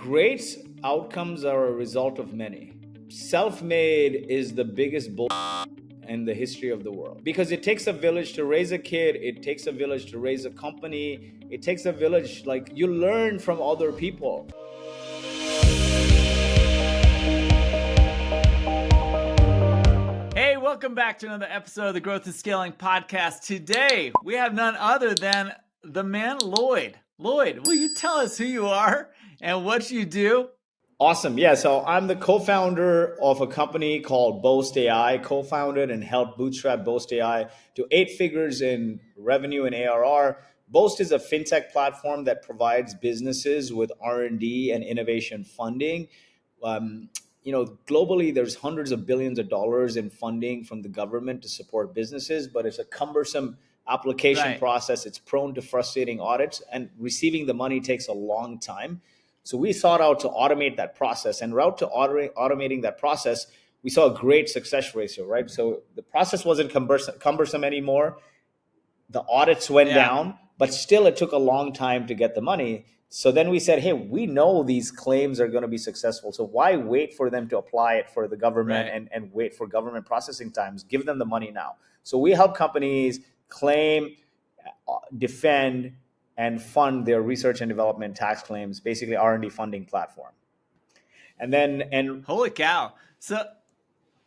Great outcomes are a result of many. Self-made is the biggest bull in the history of the world, because it takes a village to raise a kid, it takes a village to raise a company, it takes a village. Like, you learn from other people. Hey, welcome back to another episode of the Growth and Scaling Podcast. Today, we have none other than the man, Lloyd. Lloyd, will you tell us who you are and what you do? Awesome. Yeah. So I'm the co-founder of a company called Boast.Ai, co-founded and helped bootstrap Boast.Ai to 8 figures in revenue and ARR. Boast is a fintech platform that provides businesses with R&D and innovation funding. Globally, there's hundreds of billions of dollars in funding from the government to support businesses, but it's a cumbersome application process. It's prone to frustrating audits, and receiving the money takes a long time. So we sought out to automate that process, and route to automating that process, we saw a great success ratio, right? So the process wasn't cumbersome anymore. The audits went down, but still it took a long time to get the money. So then we said, hey, we know these claims are going to be successful. So why wait for them to apply it for the government and wait for government processing times? Give them the money now. So we help companies claim, defend, and fund their research and development tax claims, basically R&D funding platform. And holy cow. So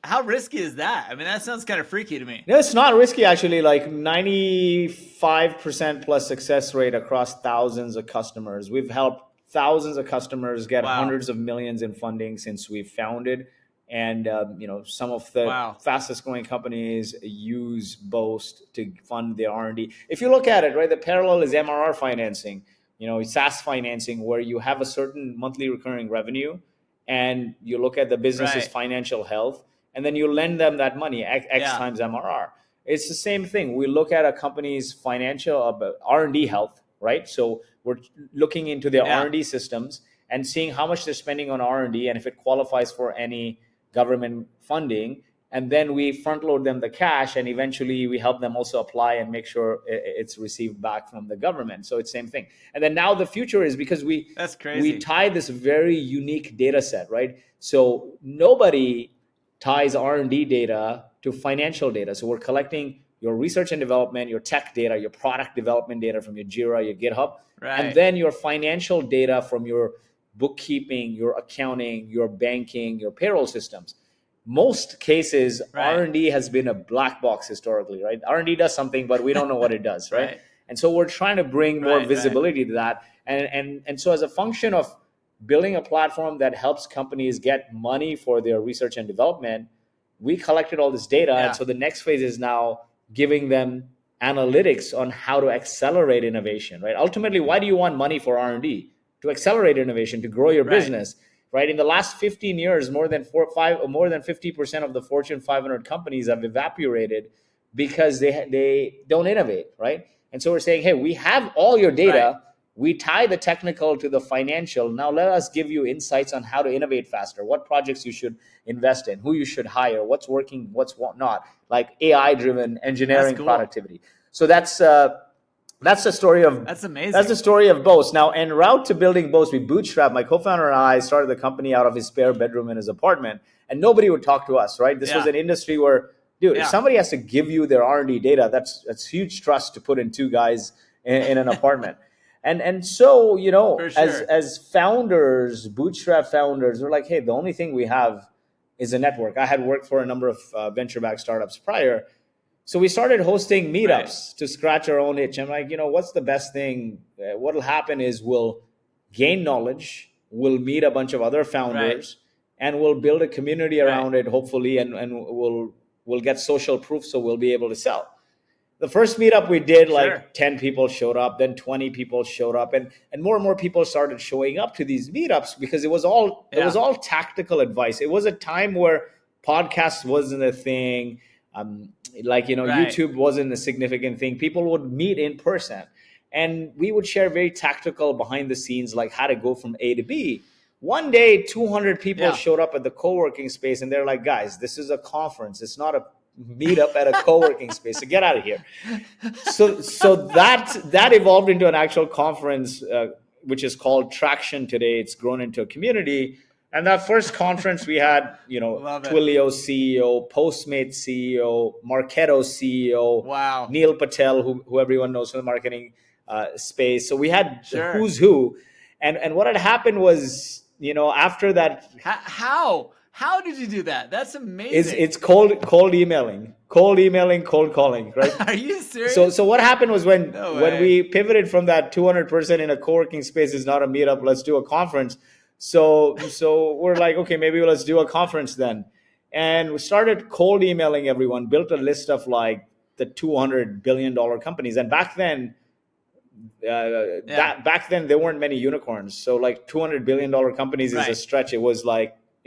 how risky is that? I mean, that sounds kind of freaky to me. No, it's not risky, actually. Like 95% plus success rate across thousands of customers. We've helped thousands of customers get hundreds of millions in funding since we've founded. And some of the fastest growing companies use Boast to fund their R&D. If you look at it, right, the parallel is MRR financing, SaaS financing, where you have a certain monthly recurring revenue, and you look at the business's financial health, and then you lend them that money, X times MRR. It's the same thing. We look at a company's financial R&D health, right? So we're looking into their R&D systems and seeing how much they're spending on R&D, and if it qualifies for any government funding, and then we front load them the cash, and eventually we help them also apply and make sure it's received back from the government. So it's same thing. And then now the future is, because we tie this very unique data set, right? So nobody ties R&D data to financial data. So we're collecting your research and development, your tech data, your product development data from your Jira, your GitHub, and then your financial data from your bookkeeping, your accounting, your banking, your payroll systems. Most cases, R&D has been a black box historically, right? R&D does something, but we don't know what it does, right? And so we're trying to bring more visibility to that. And so as a function of building a platform that helps companies get money for their research and development, we collected all this data. And so the next phase is now giving them analytics on how to accelerate innovation, right? Ultimately, why do you want money for R&D? To accelerate innovation, to grow your business, right? In the last 15 years, more than 50% of the Fortune 500 companies have evaporated because they don't innovate, right? And so we're saying, hey, we have all your data. We tie the technical to the financial. Now let us give you insights on how to innovate faster, what projects you should invest in, who you should hire, what's working, what's not, like AI-driven engineering productivity. So that's the story of That's amazing. That's the story of Boast. Now, en route to building Boast, we bootstrapped. My co-founder and I started the company out of his spare bedroom in his apartment, and nobody would talk to us, right? This was an industry where, if somebody has to give you their R&D data, that's huge trust to put in 2 guys in an apartment. And so, as founders, bootstrap founders, we're like, hey, the only thing we have is a network. I had worked for a number of venture-backed startups prior. So we started hosting meetups to scratch our own itch. I'm like, what's the best thing? What'll happen is we'll gain knowledge, we'll meet a bunch of other founders, and we'll build a community around it, hopefully, and we'll get social proof, so we'll be able to sell. The first meetup we did, 10 people showed up, then 20 people showed up, and more and more people started showing up to these meetups, because it was all tactical advice. It was a time where podcasts wasn't a thing. YouTube wasn't a significant thing. People would meet in person, and we would share very tactical behind the scenes, like how to go from A to B. One day, 200 people showed up at the co-working space, and they're like, guys, this is a conference. It's not a meet up at a co-working space. So get out of here. So that evolved into an actual conference which is called Traction today. It's grown into a community. And that first conference we had, Twilio CEO, Postmates CEO, Marketo CEO, wow, Neil Patel, who everyone knows from the marketing space. So we had the who's who. And what had happened was, after that. How did you do that? That's amazing. It's cold emailing, cold calling, right? Are you serious? So what happened was when we pivoted from that 200 person in a co-working space is not a meetup, let's do a conference. So we're like, okay, maybe let's do a conference then. And we started cold emailing everyone, built a list of like the $200 billion companies. And back then, there weren't many unicorns. So like $200 billion companies is a stretch. It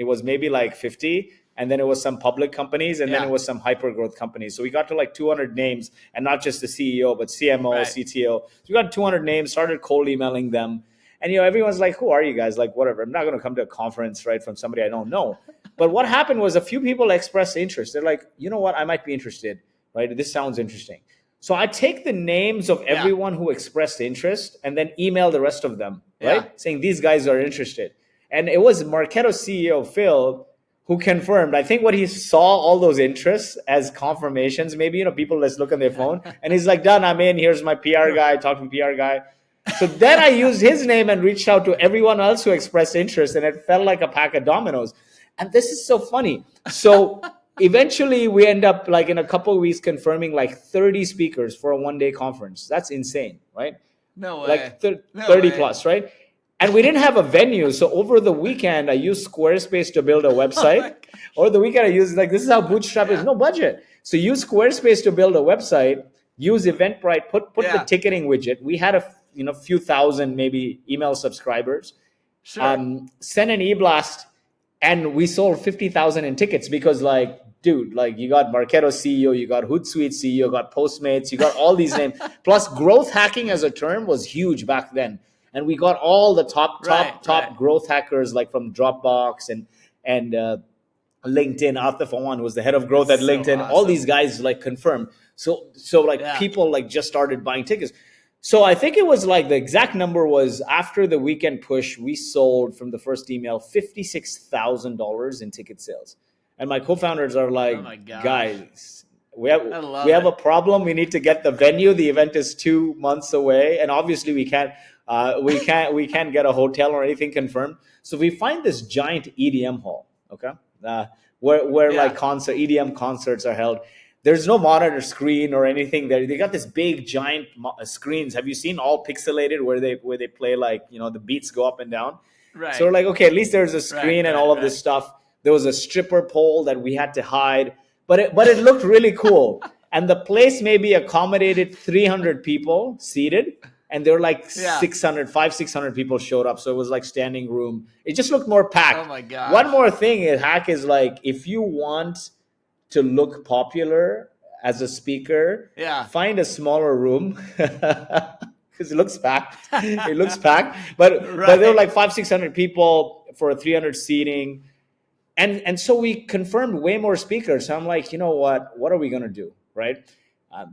was maybe like 50, and then it was some public companies, and then it was some hyper growth companies. So we got to like 200 names, and not just the CEO, but CMO, CTO. So we got 200 names, started cold emailing them. And, everyone's like, who are you guys? Like, whatever. I'm not going to come to a conference, right, from somebody I don't know. But what happened was a few people expressed interest. They're like, you know what? I might be interested, right? This sounds interesting. So I take the names of everyone who expressed interest and then email the rest of them, right? Saying these guys are interested. And it was Marketo CEO, Phil, who confirmed. I think what he saw all those interests as confirmations, maybe, people just look on their phone. And he's like, done, I'm in. Here's my PR guy, talking PR guy. So then I used his name and reached out to everyone else who expressed interest. And it felt like a pack of dominoes. And this is so funny. So eventually we end up like in a couple of weeks confirming like 30 speakers for a one-day conference. That's insane, right? No way. Like 30 plus, right? And we didn't have a venue. So over the weekend, I used Squarespace to build a website. Over the weekend, I used this is how Bootstrap is, no budget. So use Squarespace to build a website, use Eventbrite, put the ticketing widget. We had a few thousand maybe email subscribers. Sure. Send an e-blast, and we sold 50,000 in tickets because dude, you got Marketo CEO, you got Hootsuite CEO, you got Postmates, you got all these names. Plus growth hacking as a term was huge back then. And we got all the top growth hackers like from Dropbox and LinkedIn. Arthur Fawan was the head of growth at LinkedIn. Awesome. All these guys confirmed. So people just started buying tickets. So I think it was the exact number was after the weekend push, we sold from the first email $56,000 in ticket sales. And my co-founders are like, oh my guys, we have a problem. We need to get the venue. The event is 2 months away, and obviously we can't get a hotel or anything confirmed. So we find this giant EDM hall, okay, where EDM concerts are held. There's no monitor screen or anything there. They got this big giant screens. Have you seen all pixelated where they play the beats go up and down? Right. So we're like, okay, at least there's a screen and all of this stuff. There was a stripper pole that we had to hide, but it looked really cool. And the place maybe accommodated 300 people seated. And there were 600 people showed up. So it was like standing room. It just looked more packed. Oh my God. One more thing, hack is if you want to look popular as a speaker, find a smaller room because it looks packed. It looks packed. But there were 500-600 people for a 300 seating. And so we confirmed way more speakers. So I'm like, you know what are we going to do? Right.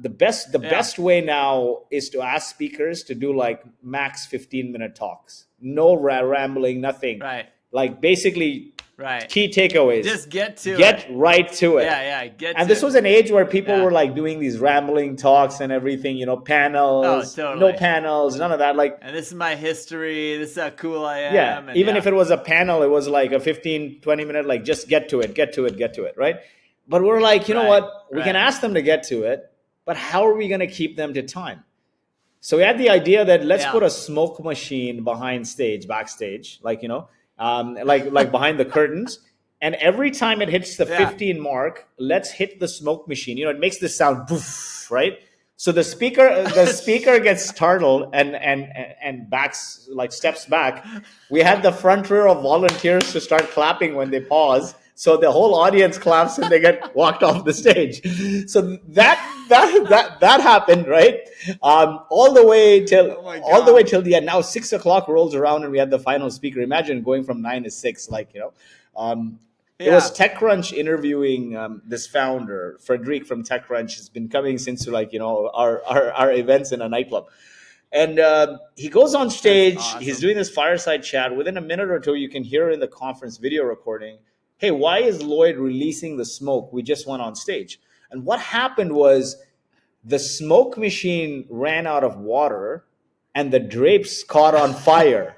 The best way now is to ask speakers to do max 15-minute talks. No rambling, nothing. Right. Basically key takeaways. Just get right to it. Yeah. This was an age where people were doing these rambling talks and everything, panels, no panels, none of that. And this is my history. This is how cool I am. Yeah. And even if it was a panel, it was a 15-20 minute, just get to it. Right. But we're you know what? We can ask them to get to it. But how are we going to keep them to time? So we had the idea that let's put a smoke machine backstage, behind the curtains. And every time it hits the 15 mark, let's hit the smoke machine. It makes this sound poof, right? So the speaker gets startled and backs steps back. We had the front row of volunteers to start clapping when they pause. So the whole audience claps and they get walked off the stage. So that happened, right? All the way till the end. Now 6 o'clock rolls around and we had the final speaker. Imagine going from 9 to 6, It was TechCrunch interviewing this founder, Frederic from TechCrunch. Has been coming since our events in a nightclub. And he goes on stage. Awesome. He's doing this fireside chat. Within a minute or two, you can hear in the conference video recording, hey, why is Lloyd releasing the smoke? We just went on stage. And what happened was the smoke machine ran out of water and the drapes caught on fire.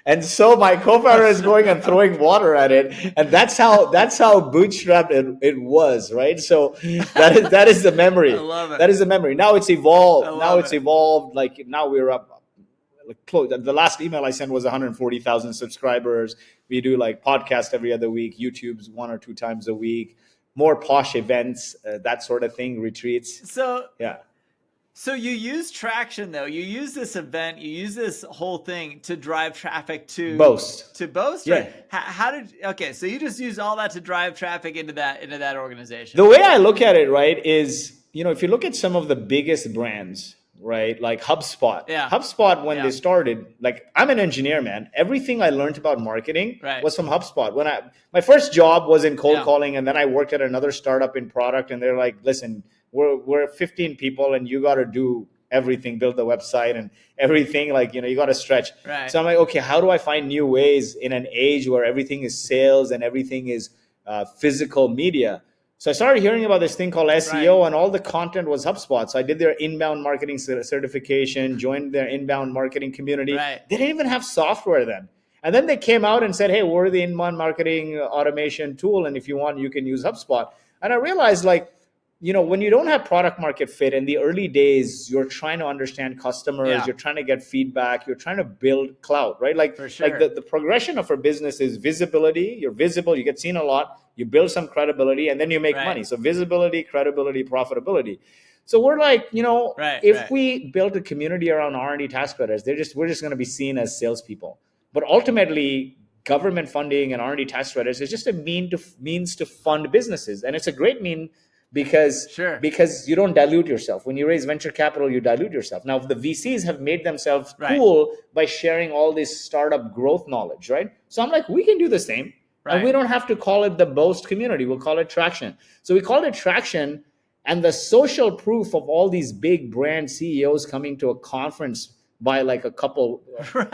And so my co-founder is going and throwing water at it, and that's how bootstrapped it was, right? So that is the memory. I love it. That is the memory. Now it's evolved. Now it's evolved. Like now we're up. Like close. The last email I sent was 140,000 subscribers. We do like podcast every other week, YouTube's 1 or 2 times a week, more posh events, that sort of thing, retreats. So yeah. So you use traction though. You use this event, you use this whole thing to drive traffic to Boast. To Boast? Yeah. Right? How did okay, so you just use all that to drive traffic into that organization. The way I look at it, right, is, if you look at some of the biggest brands, right, like HubSpot. Yeah. HubSpot, when they started, like, I'm an engineer, man. Everything I learned about marketing was from HubSpot. My first job was in cold calling, and then I worked at another startup in product, and they're like, listen, we're 15 people and you got to do everything, build the website and everything, like, you got to stretch. Right. So I'm like, okay, how do I find new ways in an age where everything is sales and everything is physical media? So I started hearing about this thing called SEO, and all the content was HubSpot. So I did their inbound marketing certification, joined their inbound marketing community. Right. They didn't even have software then. And then they came out and said, hey, we're the inbound marketing automation tool, and if you want, you can use HubSpot. And I realized, like, when you don't have product market fit in the early days, you're trying to understand customers, you're trying to get feedback, you're trying to build clout, right? Like, for sure. Like the progression of a business is visibility. You're visible, you get seen a lot, you build some credibility, and then you make money. So visibility, credibility, profitability. So we're like, if we built a community around R&D task credits, we're just going to be seen as salespeople. But ultimately, government funding and R&D tax credits is just a means to fund businesses, and it's a great mean because you don't dilute yourself. When you raise venture capital, you dilute yourself. Now, the VCs have made themselves cool by sharing all this startup growth knowledge, right? So I'm like, we can do the same, and we don't have to call it the Boast community. We'll call it Traction. So we called it Traction, and the social proof of all these big brand CEOs coming to a conference by like a couple,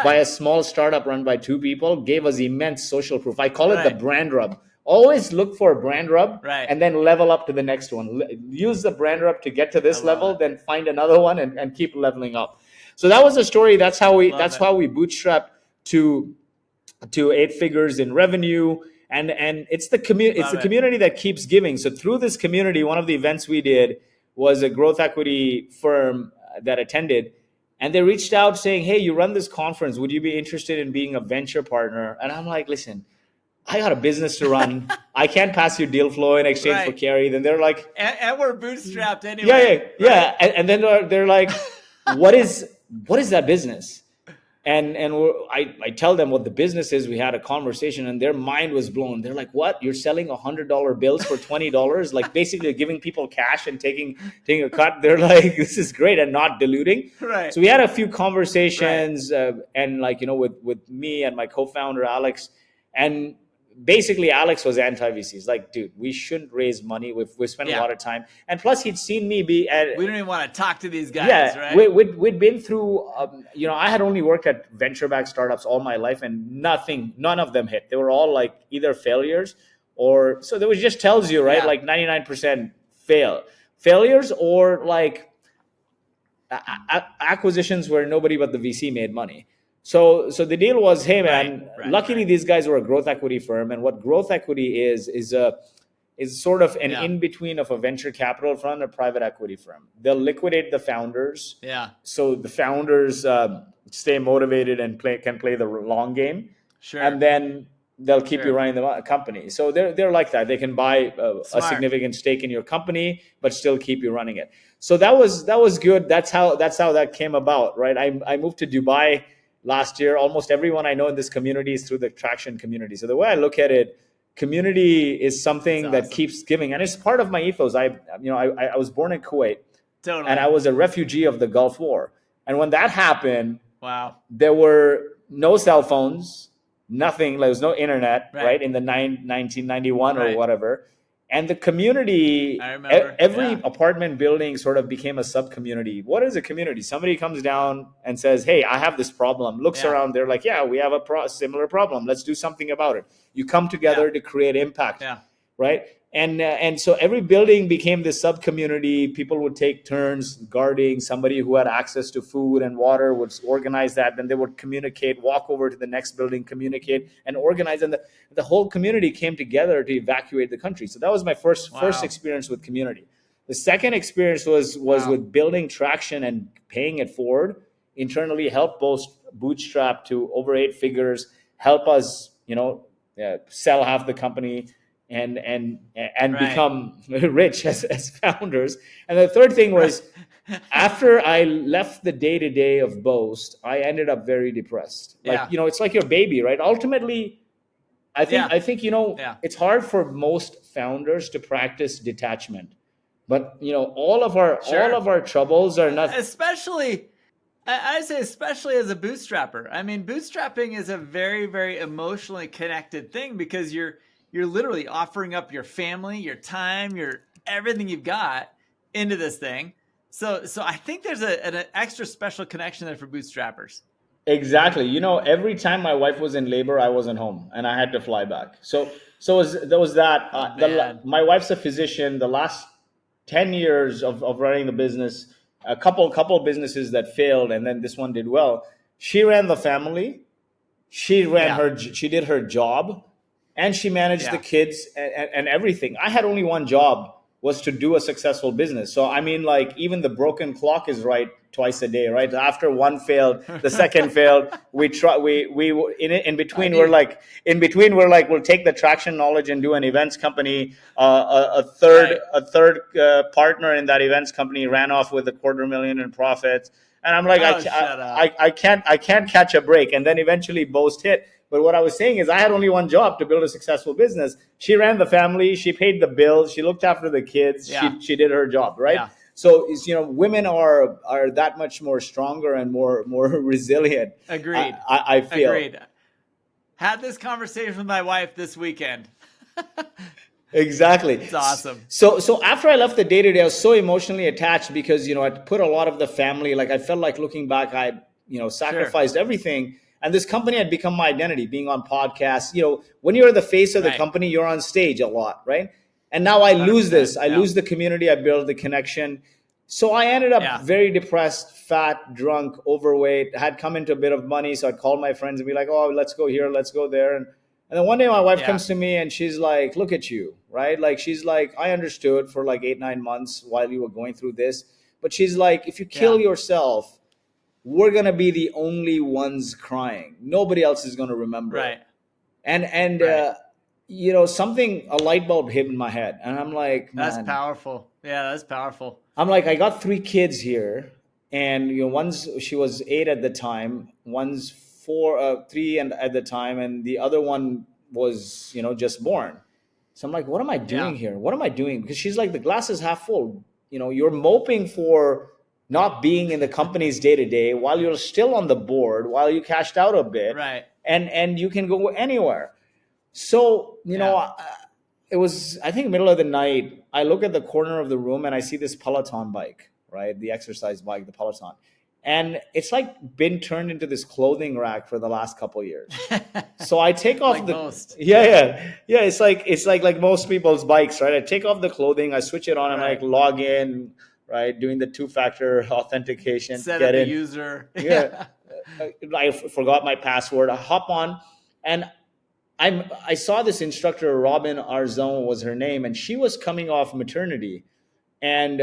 by a small startup run by 2 people, gave us immense social proof. I call it the brand rub. Always look for a brand rub and then level up to the next one. Use the brand rub to get to this level, then find another one and keep leveling up. So that was the story. That's how we bootstrapped to 8 figures in revenue. And it's the community that keeps giving. So through this community, one of the events we did was a growth equity firm that attended. And they reached out saying, hey, you run this conference. Would you be interested in being a venture partner? And I'm like, listen, I got a business to run. I can't pass you deal flow in exchange for carry. Then they're like, and we're bootstrapped anyway. Yeah. And then they're like, what is that business? And I tell them what the business is. We had a conversation, and their mind was blown. They're like, what? You're selling $100 bills for $20? Like, basically giving people cash and taking a cut. They're like, this is great, and not diluting. Right. So we had a few conversations, and like, with me and my co-founder Alex, and basically Alex was anti-VCs. Like, dude, we shouldn't raise money. We've spent a lot of time, and plus he'd seen me be at. We don't even want to talk to these guys, right? We'd been through. I had only worked at venture-backed startups all my life, and none of them hit. They were all like either failures or so. That just tells you, right? Like 99% failures, or like acquisitions where nobody but the VC made money. So the deal was, hey man, luckily these guys were a growth equity firm, and what growth equity is sort of an in-between of a venture capital firm and a private equity firm. They'll liquidate the founders. Yeah. So the founders stay motivated and can play the long game. Sure. And then they'll keep you running the company. So they're like that. They can buy a significant stake in your company, but still keep you running it. So that was good. That's how that came about, right? I moved to Dubai last year. Almost everyone I know in this community is through the Traction community. So the way I look at it, community is something that keeps giving, and it's part of my ethos. I was born in Kuwait, and I was a refugee of the Gulf War. And when that happened, there were no cell phones, nothing. There was no internet, right? In the 1991 or whatever. And the community, I remember. every apartment building sort of became a sub-community. What is a community? Somebody comes down and says, hey, I have this problem, looks around, they're like, yeah, we have a similar problem. Let's do something about it. You come together to create impact, right? And so every building became this sub-community. People would take turns guarding. Somebody who had access to food and water would organize that. Then they would communicate, walk over to the next building, communicate, and organize. And the whole community came together to evacuate the country. So that was my first experience with community. The second experience was with building traction and paying it forward internally, help bootstrap to over 8 figures, help us, sell half the company and become rich as founders. And the third thing was, after I left the day-to-day of Boast, I ended up very depressed. It's like your baby, right? Ultimately, I think it's hard for most founders to practice detachment. But all of our troubles are not, especially I say especially as a bootstrapper. I mean, bootstrapping is a very, very emotionally connected thing, because you're literally offering up your family, your time, your everything you've got into this thing. So I think there's an extra special connection there for bootstrappers. Exactly. Every time my wife was in labor, I wasn't home and I had to fly back. There was that. My wife's a physician. The last 10 years of running the business, a couple businesses that failed, and then this one did well. She ran the family. She did her job, and she managed the kids and everything. I had only one job, was to do a successful business. So I mean, like, even the broken clock is right twice a day, right? After one failed, the second failed. We in between we're like we'll take the traction knowledge and do an events company. A third partner in that events company ran off with $250,000 in profits, and I'm like, I can't catch a break. And then eventually Boast hit. But what I was saying is, I had only one job, to build a successful business. She ran the family, she paid the bills, she looked after the kids, she did her job, right? Yeah. So women are that much more stronger and more Resilient. Agreed. I feel. Agreed. Had this conversation with my wife this weekend. Exactly. It's awesome. So after I left the day-to-day, I was so emotionally attached, because I put a lot of the family, like, I felt like, looking back, I sacrificed everything. And this company had become my identity, being on podcasts. When you're the face of the company, you're on stage a lot, right? And now I lose this. I lose the community. I build the connection. So I ended up very depressed, fat, drunk, overweight, had come into a bit of money. So I'd call my friends and be like, oh, let's go here, let's go there. And then one day my wife comes to me and she's like, look at you, right? Like, she's like, I understood for like 8-9 months while you were going through this. But she's like, if you kill yourself, we're going to be the only ones crying. Nobody else is going to remember. Right. And a light bulb hit in my head. And I'm like, man, that's powerful. Yeah, that's powerful. I'm like, I got 3 kids here. And, one's, she was 8 at the time. One's 3 at the time. And the other one was, just born. So I'm like, what am I doing here? What am I doing? Because she's like, the glass is half full. You're moping for not being in the company's day-to-day while you're still on the board, while you cashed out a bit, right? And you can go anywhere. So, it was, I think, middle of the night. I look at the corner of the room and I see this Peloton bike, right? The exercise bike, the Peloton. And it's like been turned into this clothing rack for the last couple of years. So I take off like the most. Yeah. It's like most people's bikes, right? I take off the clothing, I switch it on, and I log in, right? Doing the 2-factor authentication. Set up the user. Yeah. I forgot my password. I hop on, and I saw this instructor, Robin Arzon was her name, and she was coming off maternity and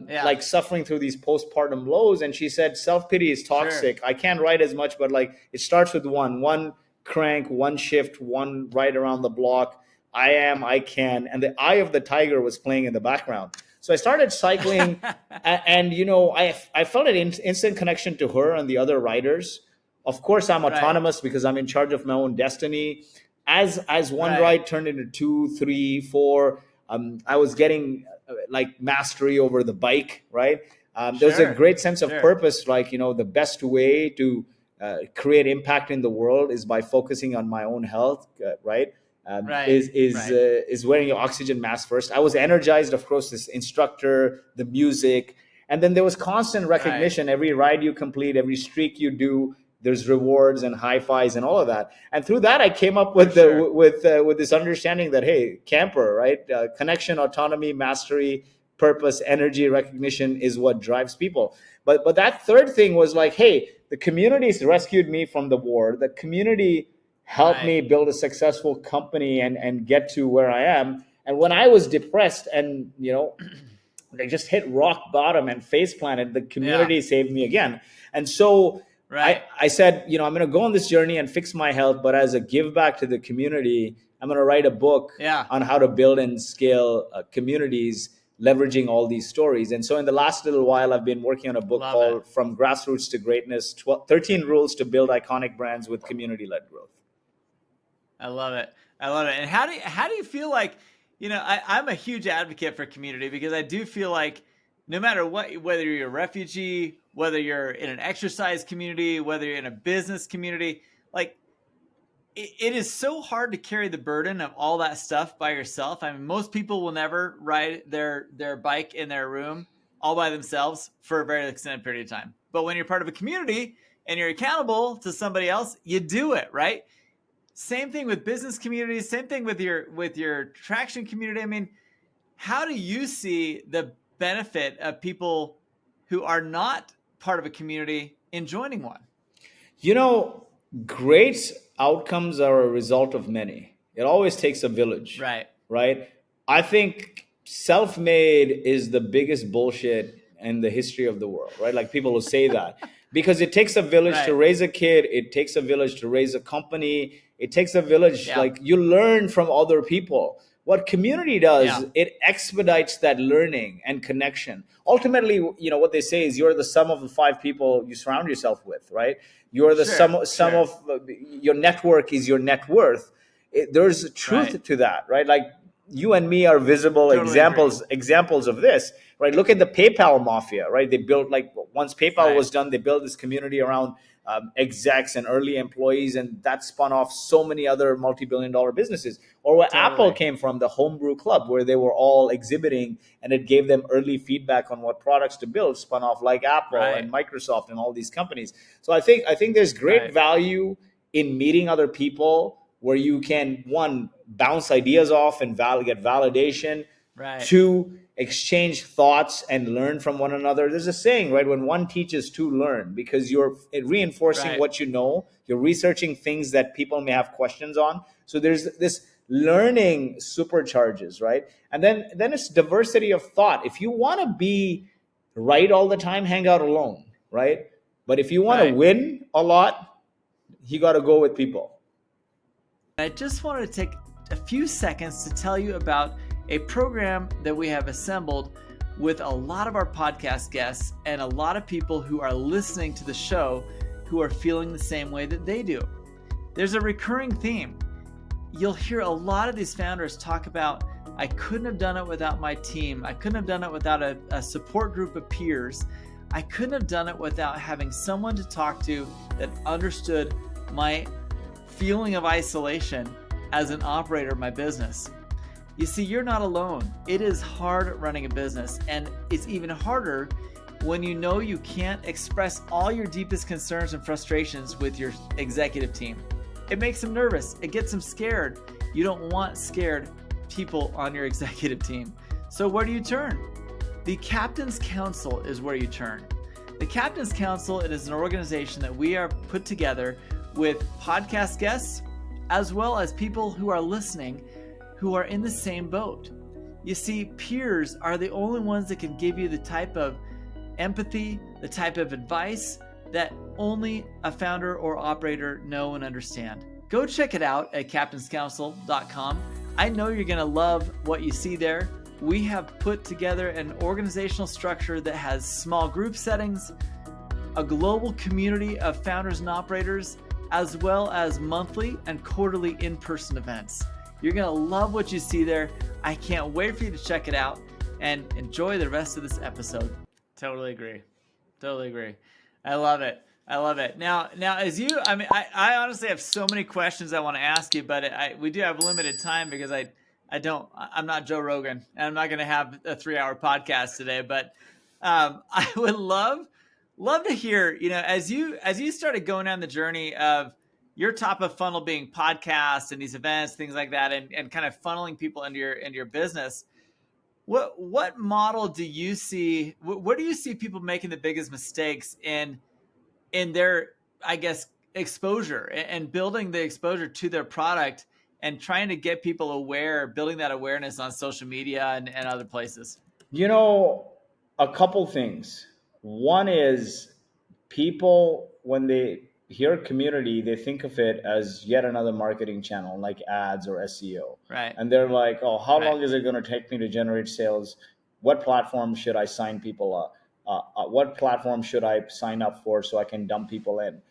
like suffering through these postpartum lows. And she said, self-pity is toxic. Sure. I can't write as much, but like, it starts with one crank, one shift, one right around the block. I can. And the Eye of the Tiger was playing in the background. So I started cycling and I felt an instant connection to her and the other riders. Of course, I'm autonomous because I'm in charge of my own destiny. As one ride turned into 2, 3, 4, I was getting like mastery over the bike, right? There's a great sense of purpose, like, the best way to create impact in the world is by focusing on my own health, right? is wearing your oxygen mask first. I was energized, of course, this instructor, the music, and then there was constant recognition. Every ride you complete, every streak you do, there's rewards and high fives and all of that. And through that, I came up with with this understanding that, hey, camper, right? Connection, autonomy, mastery, purpose, energy, recognition is what drives people. But that third thing was like, hey, the community's rescued me from the war. The community helped me build a successful company and get to where I am. And when I was depressed and, they just hit rock bottom and face planted, the community saved me again. And so I said, I'm going to go on this journey and fix my health, but as a give back to the community, I'm going to write a book on how to build and scale communities, leveraging all these stories. And so in the last little while, I've been working on a book called From Grassroots to Greatness, 13 Rules to Build Iconic Brands with Community-Led Growth. I love it. And how do you feel like, I'm a huge advocate for community, because I do feel like no matter what, whether you're a refugee, whether you're in an exercise community, whether you're in a business community, like it is so hard to carry the burden of all that stuff by yourself. I mean, most people will never ride their bike in their room all by themselves for a very extended period of time. But when you're part of a community and you're accountable to somebody else, you do it, right? Same thing with business communities, same thing with your traction community. I mean, how do you see the benefit of people who are not part of a community in joining one? Great outcomes are a result of many. It always takes a village. Right? I think self-made is the biggest bullshit in the history of the world, right? Like people will say that. Because it takes a village to raise a kid. It takes a village to raise a company. It takes a village, like you learn from other people. What community does, it expedites that learning and connection. Ultimately, what they say is you're the sum of the 5 people you surround yourself with, right? You're the sum of your network is your net worth. There's a truth to that, right? Like you and me are visible examples of this, right? Look at the PayPal mafia, right? They built, like, once PayPal was done, they built this community around execs and early employees, and that spun off so many other multi-billion-dollar businesses. Or where Apple came from, the homebrew club, where they were all exhibiting, and it gave them early feedback on what products to build, spun off like Apple and Microsoft and all these companies. So I think there's great value in meeting other people where you can, one, bounce ideas off and get validation, two, exchange thoughts and learn from one another. There's a saying, right? When one teaches, two learn, because you're reinforcing what you know. You're researching things that people may have questions on. So there's this learning supercharges, right? And then it's diversity of thought. If you want to be right all the time, hang out alone, right? But if you want to win a lot, you got to go with people. I just wanted to take a few seconds to tell you about a program that we have assembled with a lot of our podcast guests and a lot of people who are listening to the show who are feeling the same way that they do. There's a recurring theme. You'll hear a lot of these founders talk about, I couldn't have done it without my team. I couldn't have done it without a support group of peers. I couldn't have done it without having someone to talk to that understood my feeling of isolation as an operator of my business. You see, you're not alone. It is hard running a business, and it's even harder when you know you can't express all your deepest concerns and frustrations with your executive team. It makes them nervous. It gets them scared. You don't want scared people on your executive team. So where do you turn? The Captain's Council is where you turn. The Captain's Council, it is an organization that we are put together with podcast guests, as well as people who are listening who are in the same boat. You see, peers are the only ones that can give you the type of empathy, the type of advice that only a founder or operator know and understand. Go check it out at captainscouncil.com. I know you're going to love what you see there. We have put together an organizational structure that has small group settings, a global community of founders and operators, as well as monthly and quarterly in-person events. You're going to love what you see there. I can't wait for you to check it out and enjoy the rest of this episode. Totally agree. I love it. I love it. Now, I mean, I honestly have so many questions I want to ask you, but we do have limited time because I'm not Joe Rogan, and I'm not going to have a 3-hour podcast today. But I would love to hear, as you started going down the journey of your top of funnel being podcasts and these events, things like that, and kind of funneling people into your business. What model do you see? Where do you see people making the biggest mistakes in their, I guess, exposure and building the exposure to their product and trying to get people aware, building that awareness on social media and other places? A couple things. One is people, when they hear community, they think of it as yet another marketing channel like ads or SEO. Right. And they're like, oh, how long is it going to take me to generate sales? What platform should I sign people up? What platform should I sign up for so I can dump people in?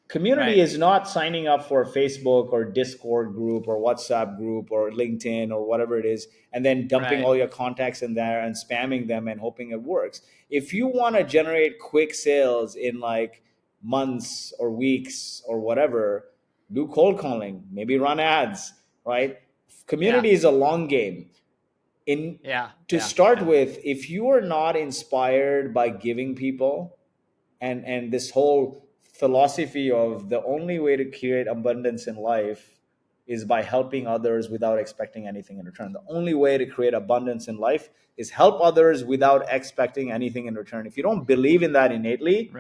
Community is not signing up for a Facebook or Discord group or WhatsApp group or LinkedIn or whatever it is, and then dumping all your contacts in there and spamming them and hoping it works. If you want to generate quick sales in like months or weeks or whatever, do cold calling, maybe run ads, right? Community is a long game. To start with, if you are not inspired by giving people and this whole philosophy of the only way to create abundance in life is by helping others without expecting anything in return. The only way to create abundance in life is help others without expecting anything in return. If you don't believe in that innately,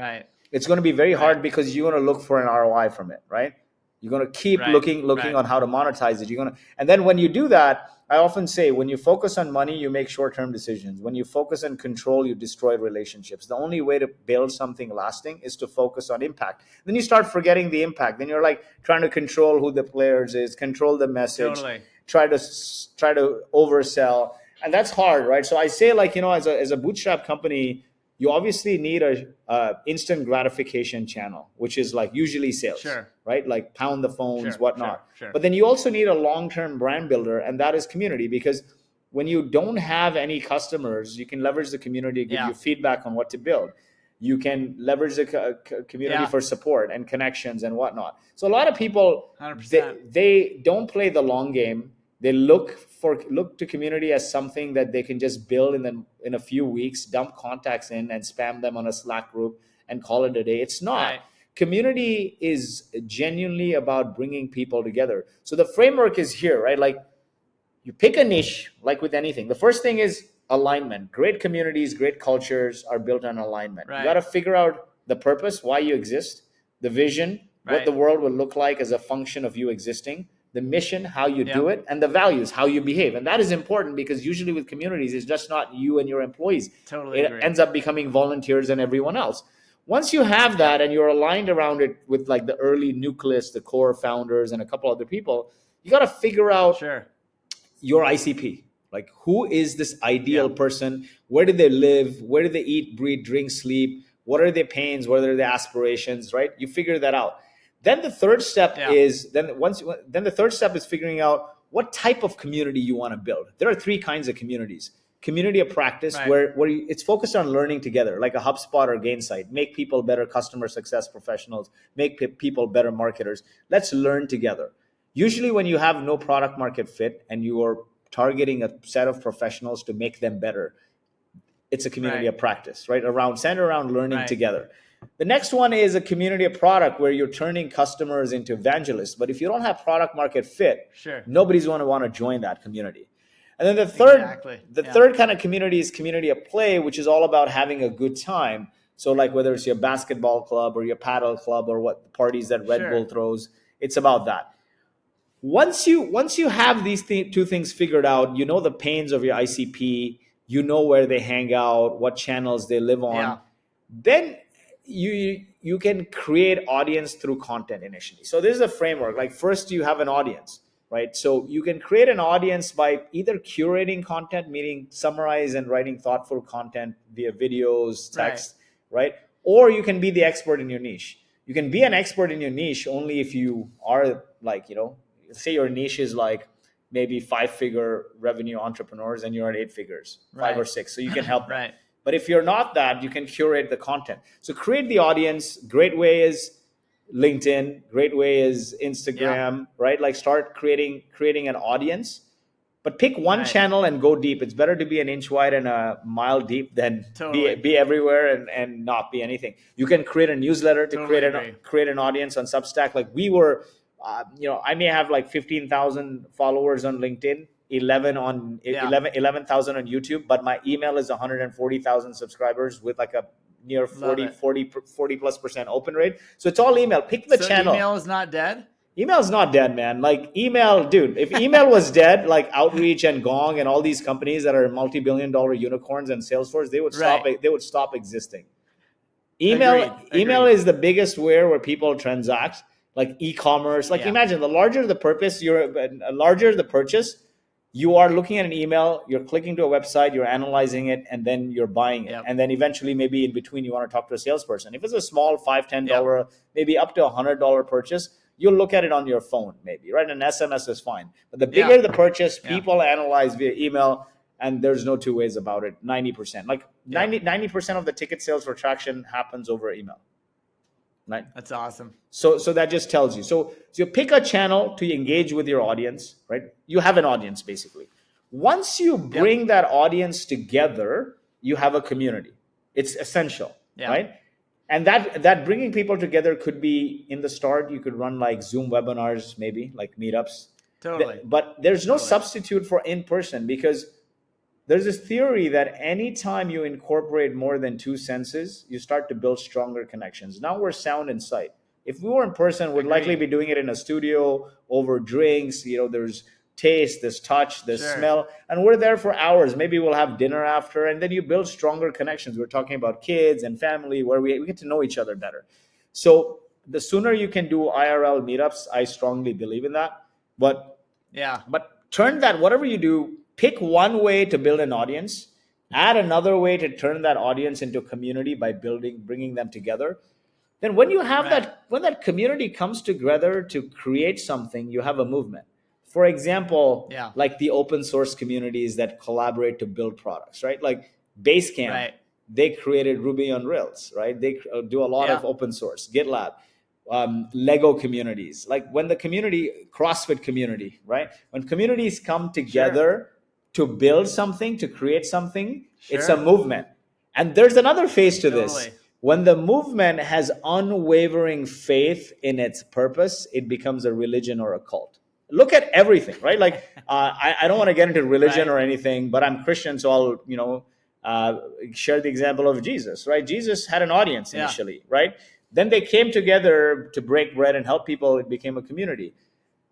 it's going to be very hard because you're going to look for an ROI from it, right? You're going to keep looking on how to monetize it. And then when you do that, I often say, when you focus on money, you make short-term decisions. When you focus on control, you destroy relationships. The only way to build something lasting is to focus on impact. Then you start forgetting the impact. Then you're like trying to control who the players is, control the message, try to oversell, and that's hard, right? So I say, like, as a bootstrap company, you obviously need a instant gratification channel, which is like usually sales, right? Like pound the phones, whatnot. But then you also need a long-term brand builder, and that is community. Because when you don't have any customers, you can leverage the community to give you feedback on what to build. You can leverage the community for support and connections and whatnot. So a lot of people, they don't play the long game. They look to community as something that they can just build in a few weeks, dump contacts in and spam them on a Slack group and call it a day. It's not. Community is genuinely about bringing people together. So the framework is here, right? Like, you pick a niche, like with anything. The first thing is alignment. Great communities, great cultures are built on alignment. You got to figure out the purpose, why you exist, the vision, what the world will look like as a function of you existing, the mission, how you do it, and the values, how you behave. And that is important because usually with communities, it's just not you and your employees. It ends up becoming volunteers and everyone else. Once you have that and you're aligned around it with like the early nucleus, the core founders and a couple other people, you got to figure out your ICP. Like, who is this ideal person? Where do they live? Where do they eat, breathe, drink, sleep? What are their pains? What are their aspirations, right? You figure that out. Then the third step is figuring out what type of community you want to build. There are 3 kinds of communities. Community of practice, where it's focused on learning together, like a HubSpot or Gainsight. Make people better customer success professionals. Make people better marketers. Let's learn together. Usually when you have no product market fit and you are targeting a set of professionals to make them better, it's a community of practice, right? Centered around learning together. The next one is a community of product, where you're turning customers into evangelists. But if you don't have product market fit, nobody's going to want to join that community. And then the third kind of community is community of play, which is all about having a good time. So like whether it's your basketball club or your paddle club or what parties that Red Bull throws, it's about that. Once you have these 2 things figured out, you know the pains of your ICP, you know where they hang out, what channels they live on, then you can create audience through content initially. So this is a framework. Like, first you have an audience, right? So you can create an audience by either curating content, meaning summarize and writing thoughtful content via videos, text, right? Or you can be the expert in your niche. You can be an expert in your niche only if you are like, say your niche is like maybe 5-figure revenue entrepreneurs and you're at 8 figures, 5 or 6. So you can help them. But if you're not that, you can curate the content. So create the audience. Great way is LinkedIn. Great way is Instagram, right? Like start creating an audience, but pick one channel and go deep. It's better to be an inch wide and a mile deep than be everywhere and not be anything. You can create a newsletter to create an audience on Substack. Like we were, I may have like 15,000 followers on LinkedIn, 11,000 on YouTube, but my email is 140,000 subscribers with like a near 40 plus % open rate. So it's all email. Pick the channel. Email is not dead? Email is not dead, man. Like email, dude, if email was dead, like Outreach and Gong and all these companies that are multi-billion-dollar unicorns and Salesforce, they would stop existing. Email is the biggest where people transact, like e-commerce. Like imagine the larger the purchase, you are looking at an email, you're clicking to a website, you're analyzing it, and then you're buying it. And then eventually maybe in between you want to talk to a salesperson. If it's a small $5, $10, maybe up to $100 purchase, you'll look at it on your phone maybe, right? An SMS is fine. But the bigger the purchase, people analyze via email, and there's no two ways about it. 90%. Like 90% of the ticket sales for traction happens over email. Right? That's awesome. So that just tells you. So you pick a channel to engage with your audience, right? You have an audience basically. Once you bring that audience together, you have a community. It's essential, right? And that bringing people together could be in the start. You could run like Zoom webinars, maybe like meetups. Totally. But there's no substitute for in-person, because there's this theory that anytime you incorporate more than two senses, you start to build stronger connections. Now we're sound and sight. If we were in person, we'd likely be doing it in a studio over drinks. There's taste, there's touch, there's smell, and we're there for hours. Maybe we'll have dinner after, and then you build stronger connections. We're talking about kids and family where we get to know each other better. So the sooner you can do IRL meetups, I strongly believe in that. But turn that, whatever you do, pick one way to build an audience, add another way to turn that audience into a community by bringing them together. Then when you have when that community comes together to create something, you have a movement. For example, like the open source communities that collaborate to build products, right? Like Basecamp, they created Ruby on Rails, right? They do a lot of open source, GitLab. Lego communities, like when the CrossFit community, right? When communities come together to build something, to create something, it's a movement. And there's another phase to this. When the movement has unwavering faith in its purpose, it becomes a religion or a cult. Look at everything, right? Like I don't want to get into religion or anything, but I'm Christian, so I'll share the example of Jesus, right? Jesus had an audience initially, right? Then they came together to break bread and help people. It became a community.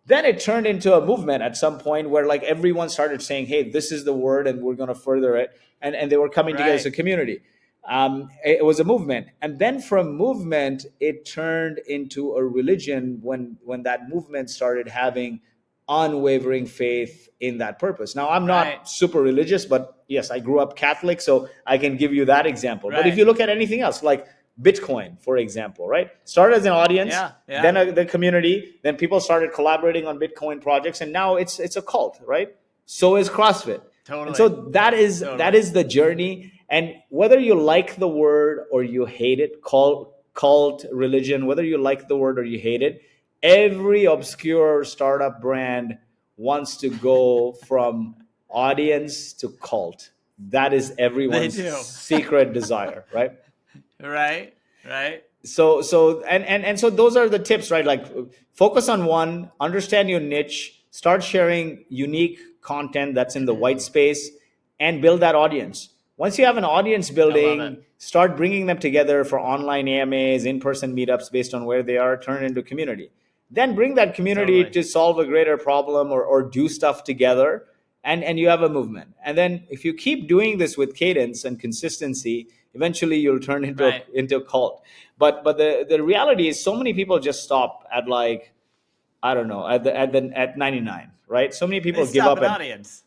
Then it turned into a movement at some point where like everyone started saying, hey, this is the word and we're going to further it. And they were coming together as a community. It was a movement. And then from movement, it turned into a religion when that movement started having unwavering faith in that purpose. Now, I'm not super religious, but yes, I grew up Catholic, so I can give you that example. But if you look at anything else, like Bitcoin, for example, right? Started as an audience, then the community, then people started collaborating on Bitcoin projects, and now it's a cult, right? So is CrossFit. Totally. And so that is the journey. And whether you like the word or you hate it, cult, religion, whether you like the word or you hate it, every obscure startup brand wants to go from audience to cult. That is everyone's secret desire, right? Right. So those are the tips, right? Like focus on one, understand your niche, start sharing unique content that's in the white space, and build that audience. Once you have an audience building, start bringing them together for online AMAs, in-person meetups based on where they are, turn it into community. Then bring that community to solve a greater problem or do stuff together, and you have a movement. And then if you keep doing this with cadence and consistency, eventually you'll turn into a cult. But the reality is so many people just stop at like, I don't know, at 99, right? So many people give up at audience.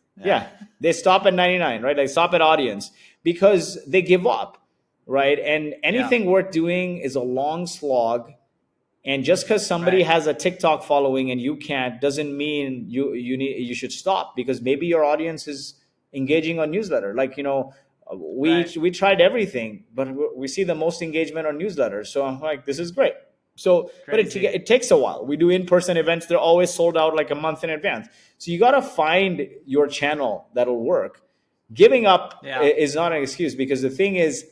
They stop at 99, right? They stop at audience because they give up, right? And anything worth doing is a long slog. And just because somebody has a TikTok following and you can't, doesn't mean you should stop, because maybe your audience is engaging on newsletter. Like, We tried everything, but we see the most engagement on newsletters. So I'm like, this is great. So, but it takes a while. We do in-person events. They're always sold out like a month in advance. So you got to find your channel that'll work. Giving up is not an excuse, because the thing is,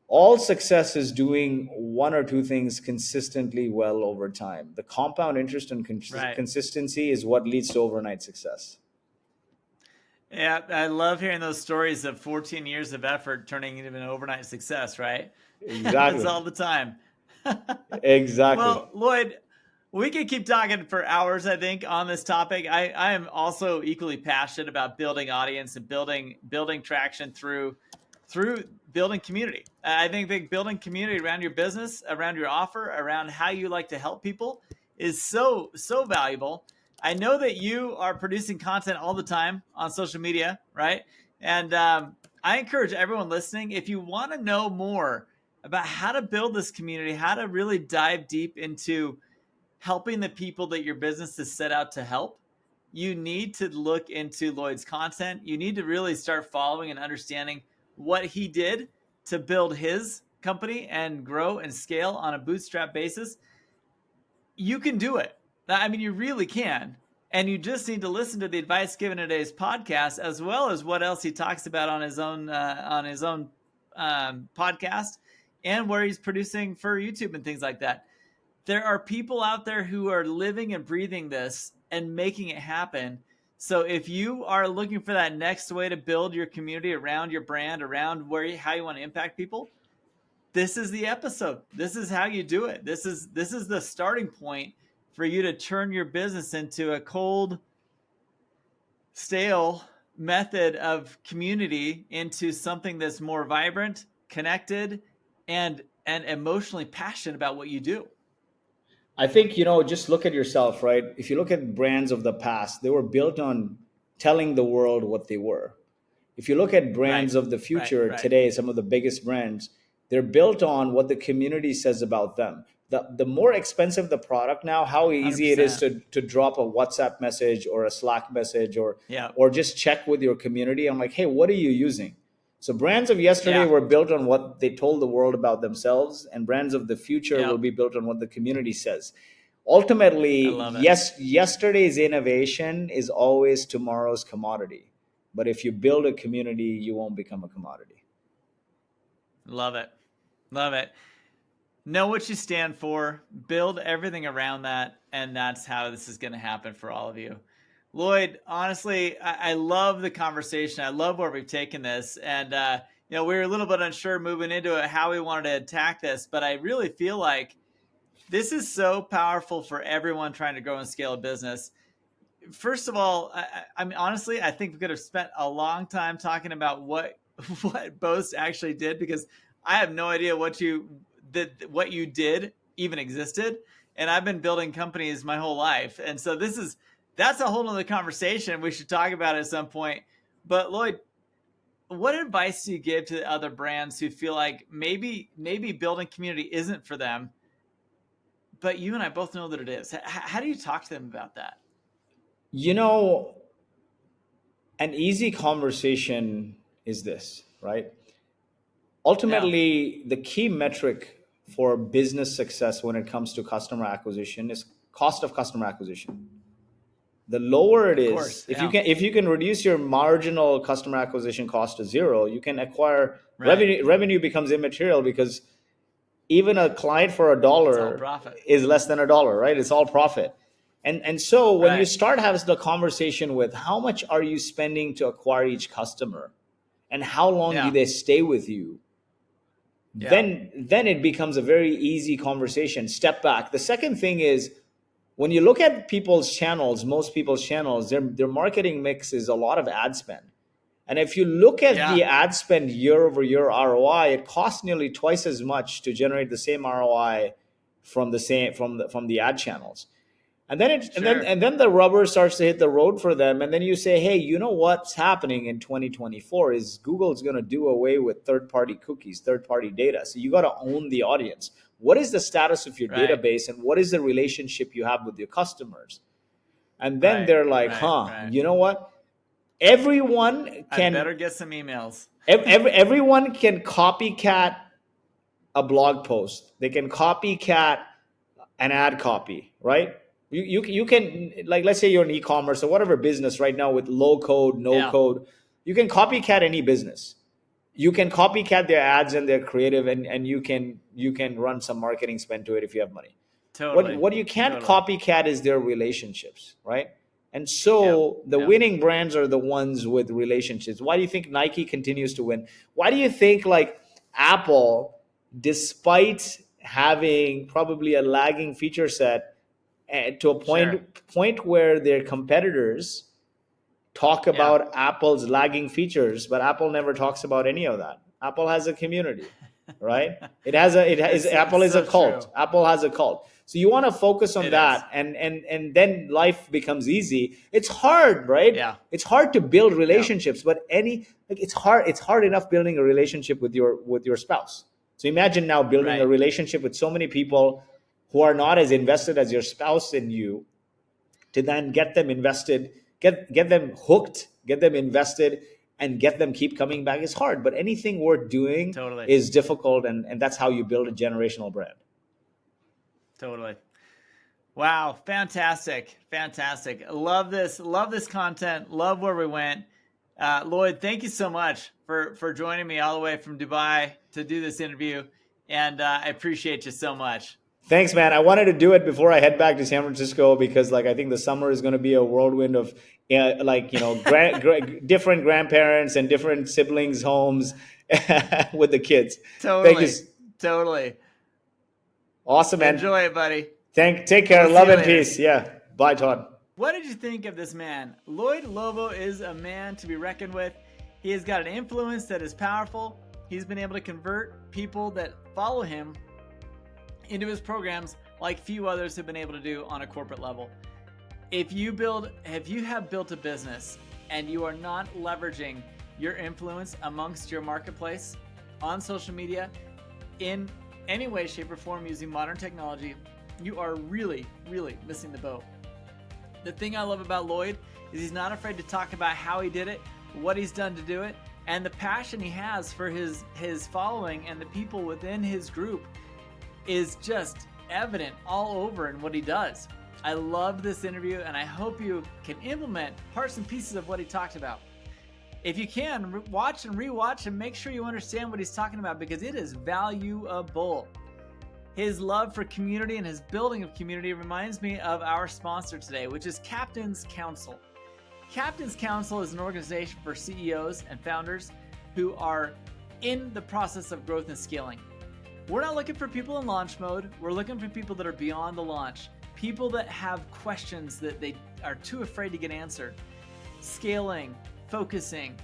all success is doing one or two things consistently well over time. The compound interest and consistency is what leads to overnight success. Yeah, I love hearing those stories of 14 years of effort turning into an overnight success, right? Exactly. It's all the time. Exactly. Well, Lloyd, we could keep talking for hours, I think, on this topic. I am also equally passionate about building audience and building traction through building community. I think building community around your business, around your offer, around how you like to help people is so valuable. I know that you are producing content all the time on social media, right? And I encourage everyone listening, if you want to know more about how to build this community, how to really dive deep into helping the people that your business is set out to help, you need to look into Lloyd's content. You need to really start following and understanding what he did to build his company and grow and scale on a bootstrap basis. You can do it. I mean, you really can. And you just need to listen to the advice given in today's podcast, as well as what else he talks about on his own podcast, and where he's producing for YouTube and things like that. There are people out there who are living and breathing this and making it happen. So if you are looking for that next way to build your community around your brand, around how you want to impact people, this is the episode. This is how you do it. This is the starting point for you to turn your business into a cold, stale method of community into something that's more vibrant, connected, and emotionally passionate about what you do. I think, just look at yourself, right? If you look at brands of the past, they were built on telling the world what they were. If you look at brands of the future today, some of the biggest brands, they're built on what the community says about them. The more expensive the product now, how easy 100%. It is to drop a WhatsApp message or a Slack message or just check with your community. I'm like, hey, what are you using? So brands of yesterday were built on what they told the world about themselves, and brands of the future will be built on what the community says. Ultimately, yes, yesterday's innovation is always tomorrow's commodity. But if you build a community, you won't become a commodity. Love it. Love it. Know what you stand for, build everything around that, and that's how this is going to happen for all of you. Lloyd, honestly, I love the conversation. I love where we've taken this. And, we were a little bit unsure moving into it, how we wanted to attack this, but I really feel like this is so powerful for everyone trying to grow and scale a business. First of all, I mean, honestly, I think we could have spent a long time talking about what Boast actually did, because I have no idea what you did even existed. And I've been building companies my whole life. And so that's a whole nother conversation we should talk about at some point. But Lloyd, what advice do you give to other brands who feel like maybe building community isn't for them, but you and I both know that it is? How do you talk to them about that? An easy conversation is this, right? Ultimately, the key metric for business success when it comes to customer acquisition is cost of customer acquisition. The lower it is, if you can reduce your marginal customer acquisition cost to zero, you can acquire revenue becomes immaterial, because even a client for $1 is less than $1, right? It's all profit. And so when you start having the conversation with how much are you spending to acquire each customer and how long do they stay with you, then it becomes a very easy conversation. Step back. The second thing is, when you look at people's channels, most people's channels, their marketing mix is a lot of ad spend. And if you look at the ad spend year over year ROI, it costs nearly twice as much to generate the same ROI from the ad channels. And then the rubber starts to hit the road for them. And then you say, hey, you know what's happening in 2024 is Google's going to do away with third-party cookies, third-party data. So you got to own the audience. What is the status of your database, and what is the relationship you have with your customers? And then they're like, you know what? everyone can. I better get some emails. Everyone can copycat a blog post. They can copycat an ad copy, right? You can, like, let's say you're an e-commerce or whatever business right now with low code, no code. You can copycat any business. You can copycat their ads and their creative, and you can run some marketing spend to it if you have money. Totally. What you can't copycat is their relationships, right? And so the winning brands are the ones with relationships. Why do you think Nike continues to win? Why do you think like Apple, despite having probably a lagging feature set to a point where their competitors talk about Apple's lagging features, but Apple never talks about any of that. Apple has a community, right? Apple is a cult. True. Apple has a cult. So you want to focus on that, and then life becomes easy. It's hard, right? Yeah. It's hard to build relationships, but it's hard enough building a relationship with your spouse. So imagine now building a relationship with so many people who are not as invested as your spouse in you, to then get them invested, get them hooked, get them invested, and get them keep coming back is hard. But anything worth doing is difficult, and that's how you build a generational brand. Totally. Wow. Fantastic. Love this content. Love where we went. Lloyd, thank you so much for joining me all the way from Dubai to do this interview. And I appreciate you so much. Thanks, man. I wanted to do it before I head back to San Francisco because, like, I think the summer is going to be a whirlwind of, different grandparents and different siblings' homes with the kids. Totally. Awesome, man. Enjoy it, buddy. Take care. Love and peace. Yeah. Bye, Todd. What did you think of this man? Lloyd Lobo is a man to be reckoned with. He has got an influence that is powerful. He's been able to convert people that follow him into his programs like few others have been able to do on a corporate level. If you have built a business and you are not leveraging your influence amongst your marketplace on social media in any way, shape, or form using modern technology, you are really, really missing the boat. The thing I love about Lloyd is he's not afraid to talk about how he did it, what he's done to do it, and the passion he has for his following and the people within his group is just evident all over in what he does. I love this interview, and I hope you can implement parts and pieces of what he talked about. If you can, watch and rewatch and make sure you understand what he's talking about, because it is valuable. His love for community and his building of community reminds me of our sponsor today, which is Captain's Council. Captain's Council is an organization for CEOs and founders who are in the process of growth and scaling. We're not looking for people in launch mode. We're looking for people that are beyond the launch. People that have questions that they are too afraid to get answered. Scaling, focusing,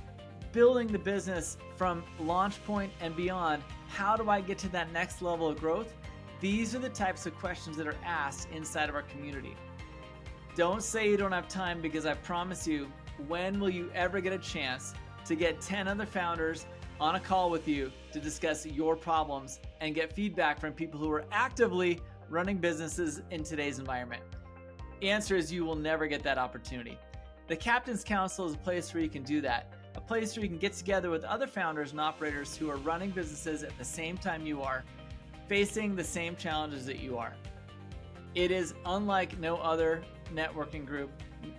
building the business from launch point and beyond. How do I get to that next level of growth? These are the types of questions that are asked inside of our community. Don't say you don't have time, because I promise you, when will you ever get a chance to get 10 other founders on a call with you to discuss your problems and get feedback from people who are actively running businesses in today's environment? The answer is you will never get that opportunity. The Captain's Council is a place where you can do that, a place where you can get together with other founders and operators who are running businesses at the same time you are, facing the same challenges that you are. It is unlike no other networking group,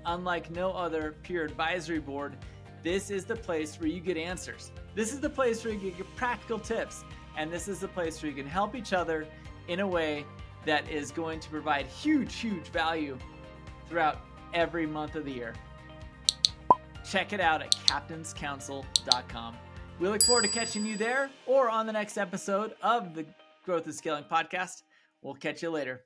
unlike no other peer advisory board. This is the place where you get answers. This is the place where you get practical tips. And this is the place where you can help each other in a way that is going to provide huge, huge value throughout every month of the year. Check it out at captainscouncil.com. We look forward to catching you there or on the next episode of the Growth and Scaling Podcast. We'll catch you later.